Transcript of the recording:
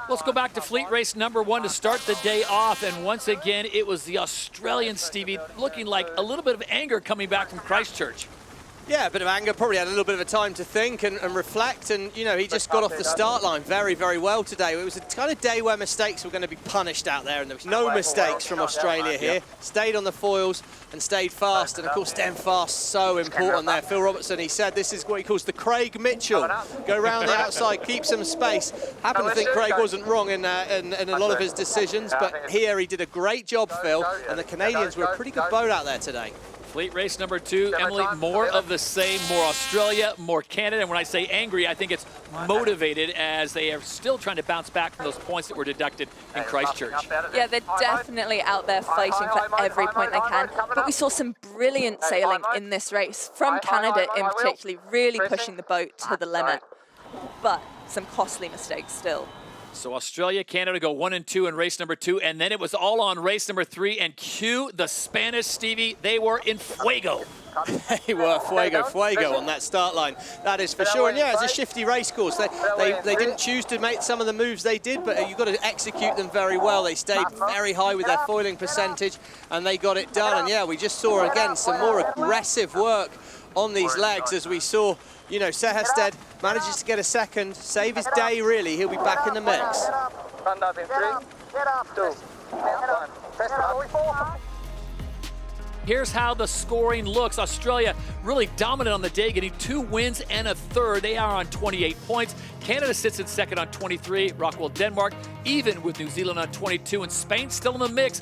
Let's go back to fleet race number 1 to start the day off. And once again, it was the Australian Stevie looking like a little bit of anger coming back from Christchurch. Yeah, a bit of anger, probably had a little bit of a time to think and reflect, and, you know, he just got off the start line very, very well today. It was a kind of day where mistakes were going to be punished out there, and there was no mistakes from Australia here. Stayed on the foils and stayed fast, and of course staying fast, so important there. Phil Robertson, he said this is what he calls the Craig Mitchell. Go round the outside, keep some space. Happen to think Craig wasn't wrong in a lot of his decisions, but here he did a great job, Phil, and the Canadians were a pretty good boat out there today. Fleet race number 2, Emily, more of the same, more Australia, more Canada. And when I say angry, I think it's motivated as they are still trying to bounce back from those points that were deducted in Christchurch. Yeah, they're definitely out there fighting for every point they can. But we saw some brilliant sailing in this race, from Canada in particular, really pushing the boat to the limit. But some costly mistakes still. So Australia, Canada go 1 and 2 in race number 2, and then it was all on race number 3. And cue the Spanish Stevie, they were in fuego. They were fuego on that start line, that is for sure. And yeah, it's a shifty race course. They didn't choose to make some of the moves they did, but you've got to execute them very well. They stayed very high with their foiling percentage, and they got it done. And yeah, we just saw again some more aggressive work on these legs, as we saw, you know, Seherstedt manages to get a second, save his day really. He'll be back in the mix. Here's how the scoring looks. Australia really dominant on the day, getting 2 wins and a third. They are on 28 points. Canada sits in second on 23. Rockwell, Denmark, even with New Zealand on 22. And Spain still in the mix.